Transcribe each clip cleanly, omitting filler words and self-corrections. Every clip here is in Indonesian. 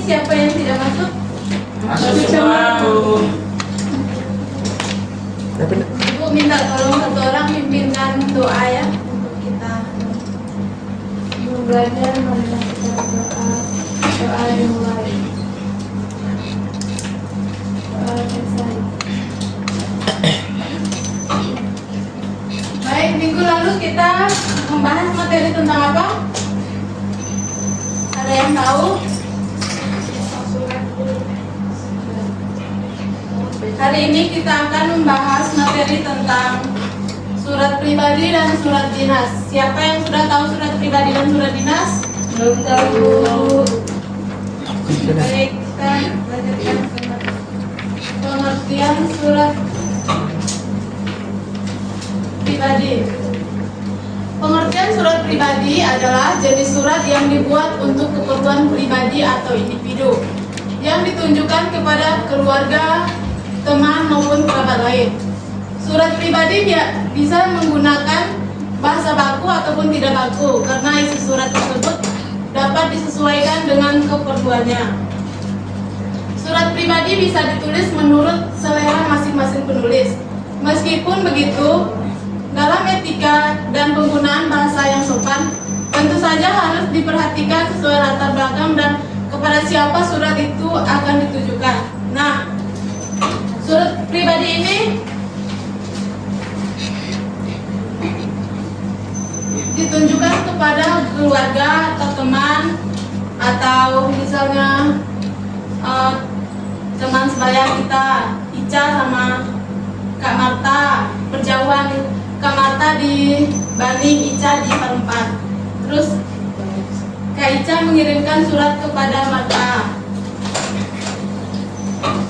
Siapa yang tidak masuk? Masuk semua, Bu. Ibu minta tolong satu orang pimpinkan doa ya untuk kita belajar. Marilah kita berdoa. Doa dimulai. Doa selesai. Baik, minggu lalu kita membahas materi tentang apa? Ada yang tahu? Hari ini kita akan membahas materi tentang surat pribadi dan surat dinas. Siapa yang sudah tahu surat pribadi dan surat dinas? Belum tahu. Baik, kita lanjutkan pengertian surat pribadi. Pengertian surat pribadi adalah jenis surat yang dibuat untuk keperluan pribadi atau individu yang ditunjukkan kepada keluarga, teman maupun kerabat lain. Surat pribadi bisa menggunakan bahasa baku ataupun tidak baku karena isi surat tersebut dapat disesuaikan dengan keperluannya. Surat pribadi bisa ditulis menurut selera masing-masing penulis. Meskipun begitu, dalam etika dan penggunaan bahasa yang sopan, tentu saja harus diperhatikan sesuai latar belakang dan kepada siapa surat itu akan ditujukan. Nah, surat pribadi ini ditunjukkan kepada keluarga atau teman, atau misalnya teman sebaya kita, Ica sama Kak Marta berjauhan. Kak Marta di Bandung, Ica di Perempat. Terus Kak Ica mengirimkan surat kepada Marta.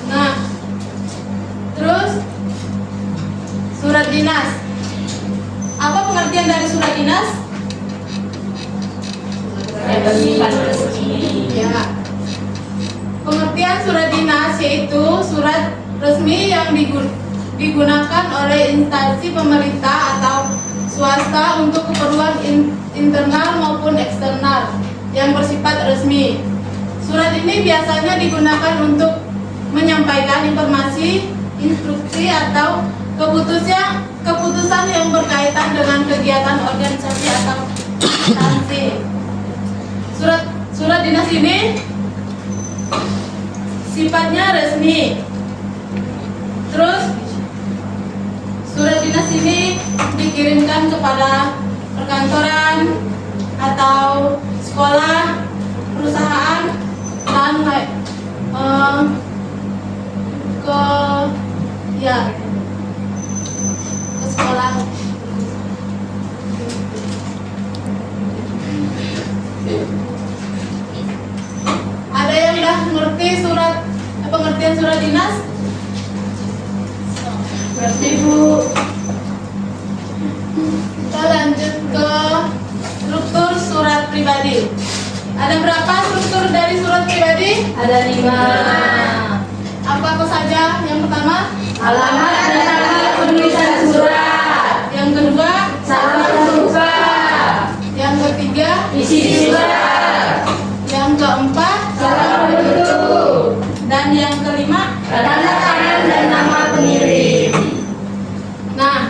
Nah, terus surat dinas. Apa pengertian dari surat dinas? Ya. Pengertian surat dinas yaitu surat resmi yang digunakan oleh instansi pemerintah atau swasta untuk keperluan internal maupun eksternal yang bersifat resmi. Surat ini biasanya digunakan untuk menyampaikan informasi, instruksi atau keputusan yang berkaitan dengan kegiatan organisasi atau instansi. Surat dinas ini sifatnya resmi. Terus surat dinas ini dikirimkan kepada perkantoran atau sekolah, perusahaan, dan ke sekolah. Ada yang udah ngerti pengertian surat dinas? Berarti Bu. Kita lanjut ke struktur surat pribadi. Ada berapa struktur dari surat pribadi? Ada 5. Apa saja? Yang pertama, Alamat dan tanggal penulisan surat. yang kedua, Salam terbuka. yang ketiga, Isi surat. yang keempat, Salam tertutup. dan yang kelima, Tanda tangan dan nama pengirim. nah,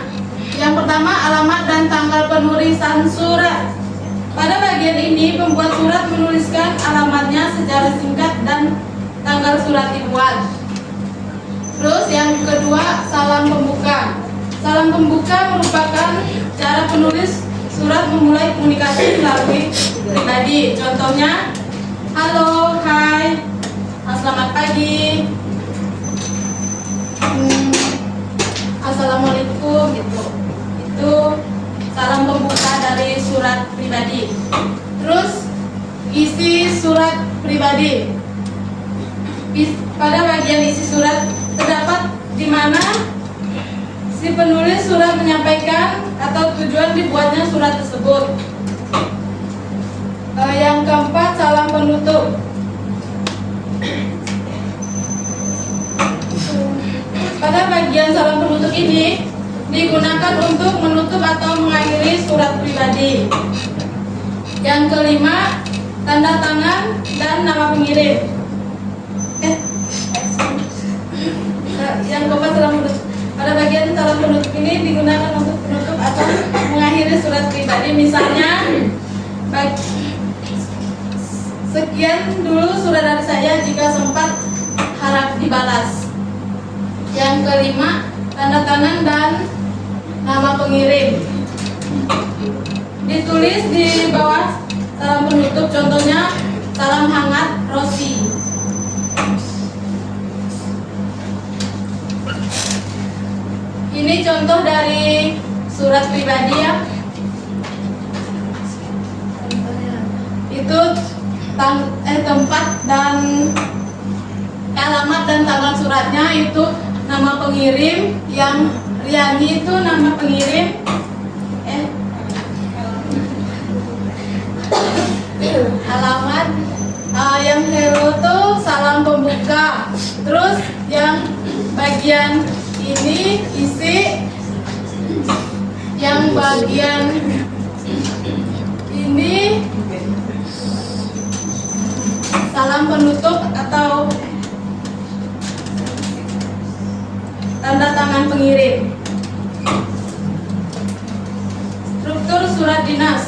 yang pertama alamat dan tanggal penulisan surat. Pada bagian ini pembuat surat menuliskan alamatnya secara singkat dan tanggal surat dibuat. Terus yang kedua, salam pembuka. Salam pembuka merupakan cara penulis surat memulai komunikasi melalui pribadi. Contohnya, halo, hai, selamat pagi, assalamualaikum gitu. Itu salam pembuka dari surat pribadi. Terus isi surat pribadi. Pada bagian isi surat terdapat penulis surat menyampaikan atau tujuan dibuatnya surat tersebut. Yang keempat, salam penutup. Pada bagian salam penutup ini digunakan untuk menutup atau mengakhiri surat pribadi. Yang kelima, tanda tangan dan nama pengirim. Yang keempat, salam penutup. Pada bagian salam penutup ini digunakan untuk menutup atau mengakhiri surat pribadi. Misalnya, sekian dulu surat dari saya, jika sempat harap dibalas. Yang kelima, tanda tangan dan nama pengirim. Ditulis di bawah salam penutup, contohnya salam hangat Rosi. Ini contoh dari surat pribadi ya. Itu tempat dan alamat dan tanggal suratnya, itu nama pengirim. Yang Riani itu nama pengirim. Alamat. Yang Hero itu salam pembuka. Terus yang bagian ini isi, yang bagian ini salam penutup atau tanda tangan pengirim. Struktur surat dinas.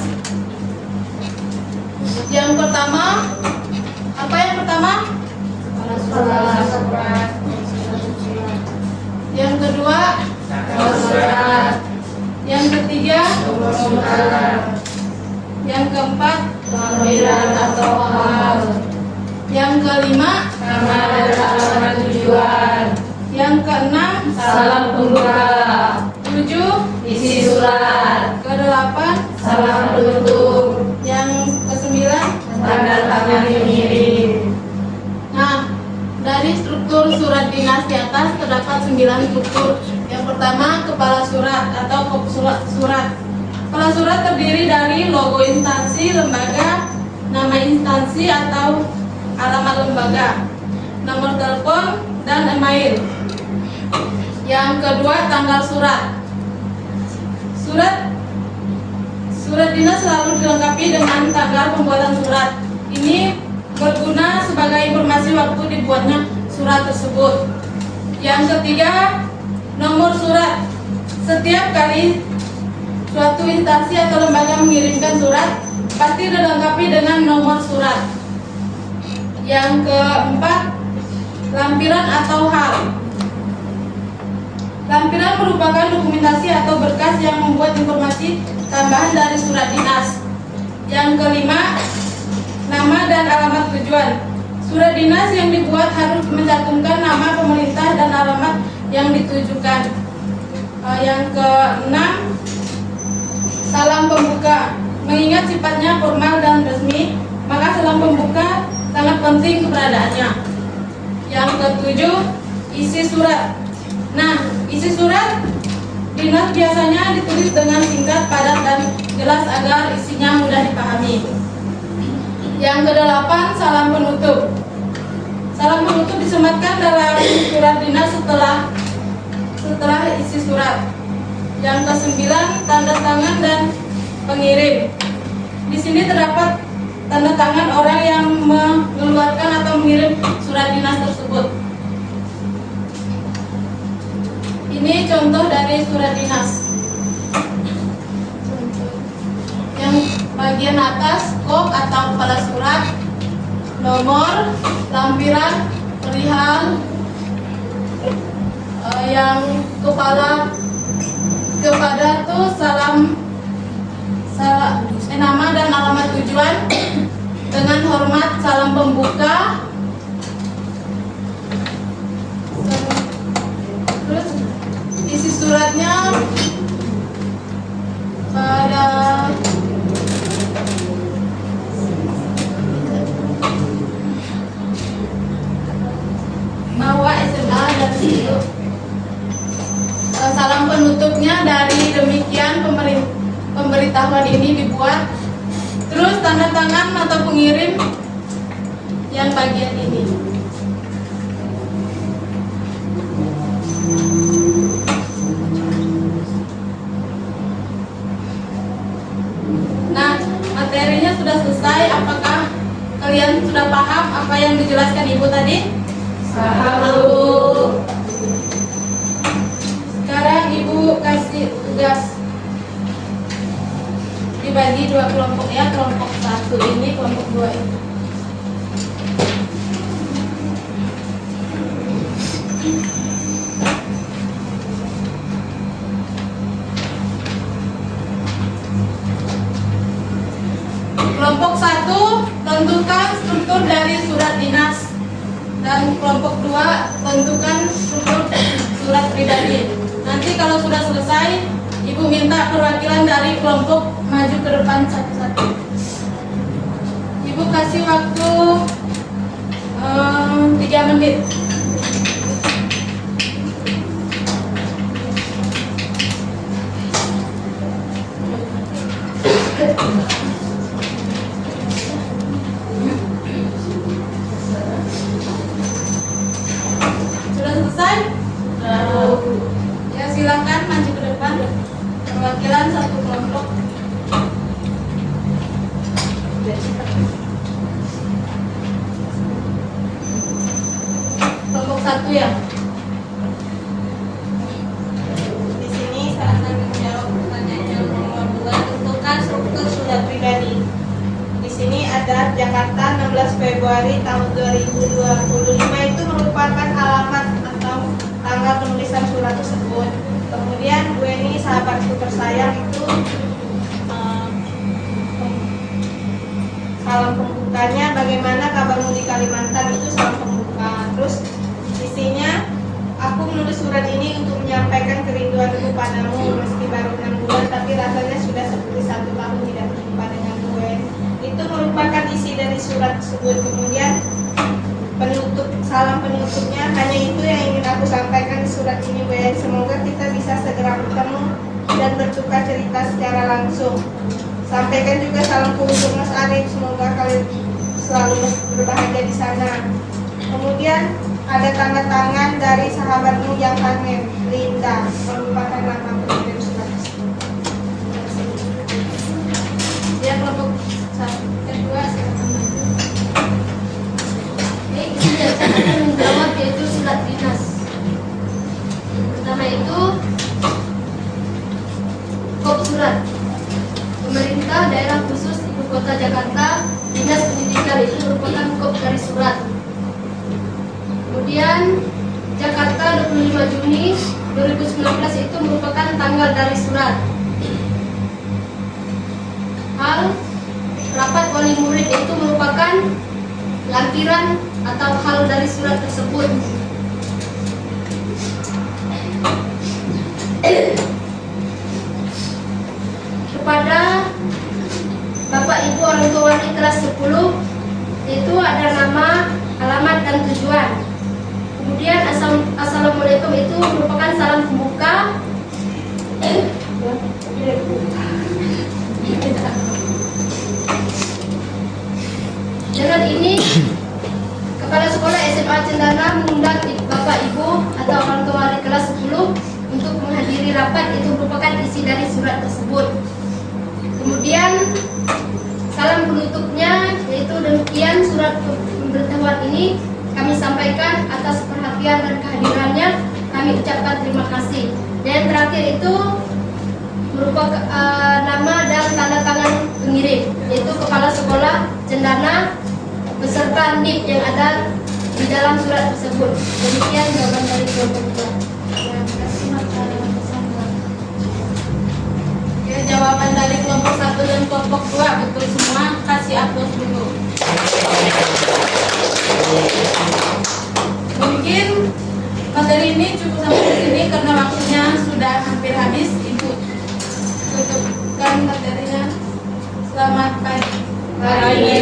Yang pertama, apa yang pertama? Yang kedua, yang ketiga, yang keempat, Panggilan atau hal. yang kelima, Nama dan alamat tujuan. yang keenam, Salam pembuka. tujuh, Isi surat. kedelapan, Salam penutup. yang kesembilan. Tanda tangan pengirim. Nah, dari struktur surat dinas di atas terdapat 9 struktur. Yang pertama, kepala surat atau surat. Kepala surat terdiri dari logo instansi, lembaga, nama instansi atau alamat lembaga, nomor telepon, dan email. Yang kedua, tanggal surat. Surat dinas selalu dilengkapi dengan tanggal pembuatan surat. Ini berguna sebagai informasi waktu dibuatnya surat tersebut. Yang ketiga, nomor surat. Setiap kali suatu instansi atau lembaga mengirimkan surat, pasti dilengkapi dengan nomor surat. Yang keempat, lampiran atau hal. Lampiran merupakan dokumentasi atau berkas yang membuat informasi tambahan dari surat dinas. Yang kelima, nama dan alamat tujuan. Surat dinas yang dibuat harus mencantumkan nama pemerintah dan alamat yang ditujukan. Yang keenam, salam pembuka. Mengingat sifatnya formal dan resmi, maka salam pembuka sangat penting keberadaannya. Yang ketujuh, isi surat. Nah, isi surat dinas biasanya ditulis dengan singkat, padat, dan jelas agar isinya mudah dipahami. Yang kedelapan, salam penutup. Salam penutup disematkan dalam surat dinas setelah isi surat. Yang kesembilan, tanda tangan dan pengirim. Di sini terdapat tanda tangan orang yang mengeluarkan atau mengirim surat dinas tersebut. Ini contoh dari surat dinas. Yang bagian atas, kop atau kepala surat, nomor, lampiran, perihal. Yang kepada tuh nama dan alamat tujuan. Dengan hormat, salam pembuka. Terus isi suratnya pada bahwa SMA dan situ. Salam penutup pemberitahuan ini dibuat. Terus tanda tangan nota pengirim yang bagian ini. Nah, materinya sudah selesai. Apakah kalian sudah paham apa yang dijelaskan Ibu tadi? Paham, Bu. Sekarang Ibu kasih tugas dibagi dua kelompok ya, kelompok 1 ini, kelompok 2 ini. Kelompok 1 tentukan struktur dari surat dinas, dan kelompok 2 tentukan struktur surat pribadi. Nanti kalau sudah selesai, Ibu minta perwakilan dari kelompok maju ke depan satu-satu. Ibu kasih waktu 3 menit. Sudah selesai? Ya, silakan maju ke depan. Perwakilan satu kelompok. Kelompok 1 ya. Di sini saya akan menjawab pertanyaan yang nomor 2, tentukan struktur surat pribadi. Di sini ada Jakarta 16 Februari tahun 2025, itu merupakan alamat atau tanggal penulisan surat tersebut. Kemudian gue ini sahabatku tersayang itu salam pembukanya, bagaimana kabarmu di Kalimantan, itu salam pembuka. Terus isinya, aku menulis surat ini untuk menyampaikan kerinduanku padamu, meski baru 6 bulan tapi rasanya sudah seperti 1 tahun tidak berjumpa dengan gue. Itu merupakan isi dari surat tersebut. Kemudian penutup, salam penutupnya, hanya itu yang ingin aku sampaikan di surat ini, gue. Semoga kita bisa segera bertemu dan bertukar cerita secara langsung. Sampaikan juga salamku untuk Mas Arif, semoga kalian selalu berbahagia di sana. Kemudian ada tanda tangan dari sahabatmu yang kangen, Linda, merupakan nama pengirim surat tersebut. Ya, kelompok 2 silakan maju. Ini saya akan menjawab yaitu surat dinas. Pertama itu kop surat. Pemerintah daerah khusus Ibu Kota Jakarta, Dinas Pendidikan itu merupakan kop dari surat. Kemudian Jakarta 25 Juni 2019 itu merupakan tanggal dari surat. Hal rapat wali murid itu merupakan lampiran atau hal dari surat tersebut. Kepada Bapak Ibu orang tua wali kelas 10 itu ada nama, alamat dan tujuan. Kemudian assalamualaikum itu merupakan salam pembuka. Dengan ini Kepala Sekolah SMA Cendana mengundang Bapak Ibu atau orang tua wali kelas 10 untuk menghadiri rapat. Itu merupakan isi dari surat tersebut. Kemudian salam penutupnya yaitu demikian, surat pemberitahuan ini kami sampaikan atas perhatian dan kehadirannya, kami ucapkan terima kasih. Dan terakhir itu merupakan nama dan tanda tangan pengirim yaitu Kepala Sekolah Cendana beserta NIP yang ada di dalam surat tersebut. Demikian jawaban dari kelompok 2. Terima kasih Ya, jawaban dari kelompok 1 dan kelompok 2 betul semua. Kasih aplaus dulu. Mungkin materi ini cukup sampai di sini karena waktunya sudah hampir habis. Ibu tutupkan materinya. Selamat pagi. Pagi.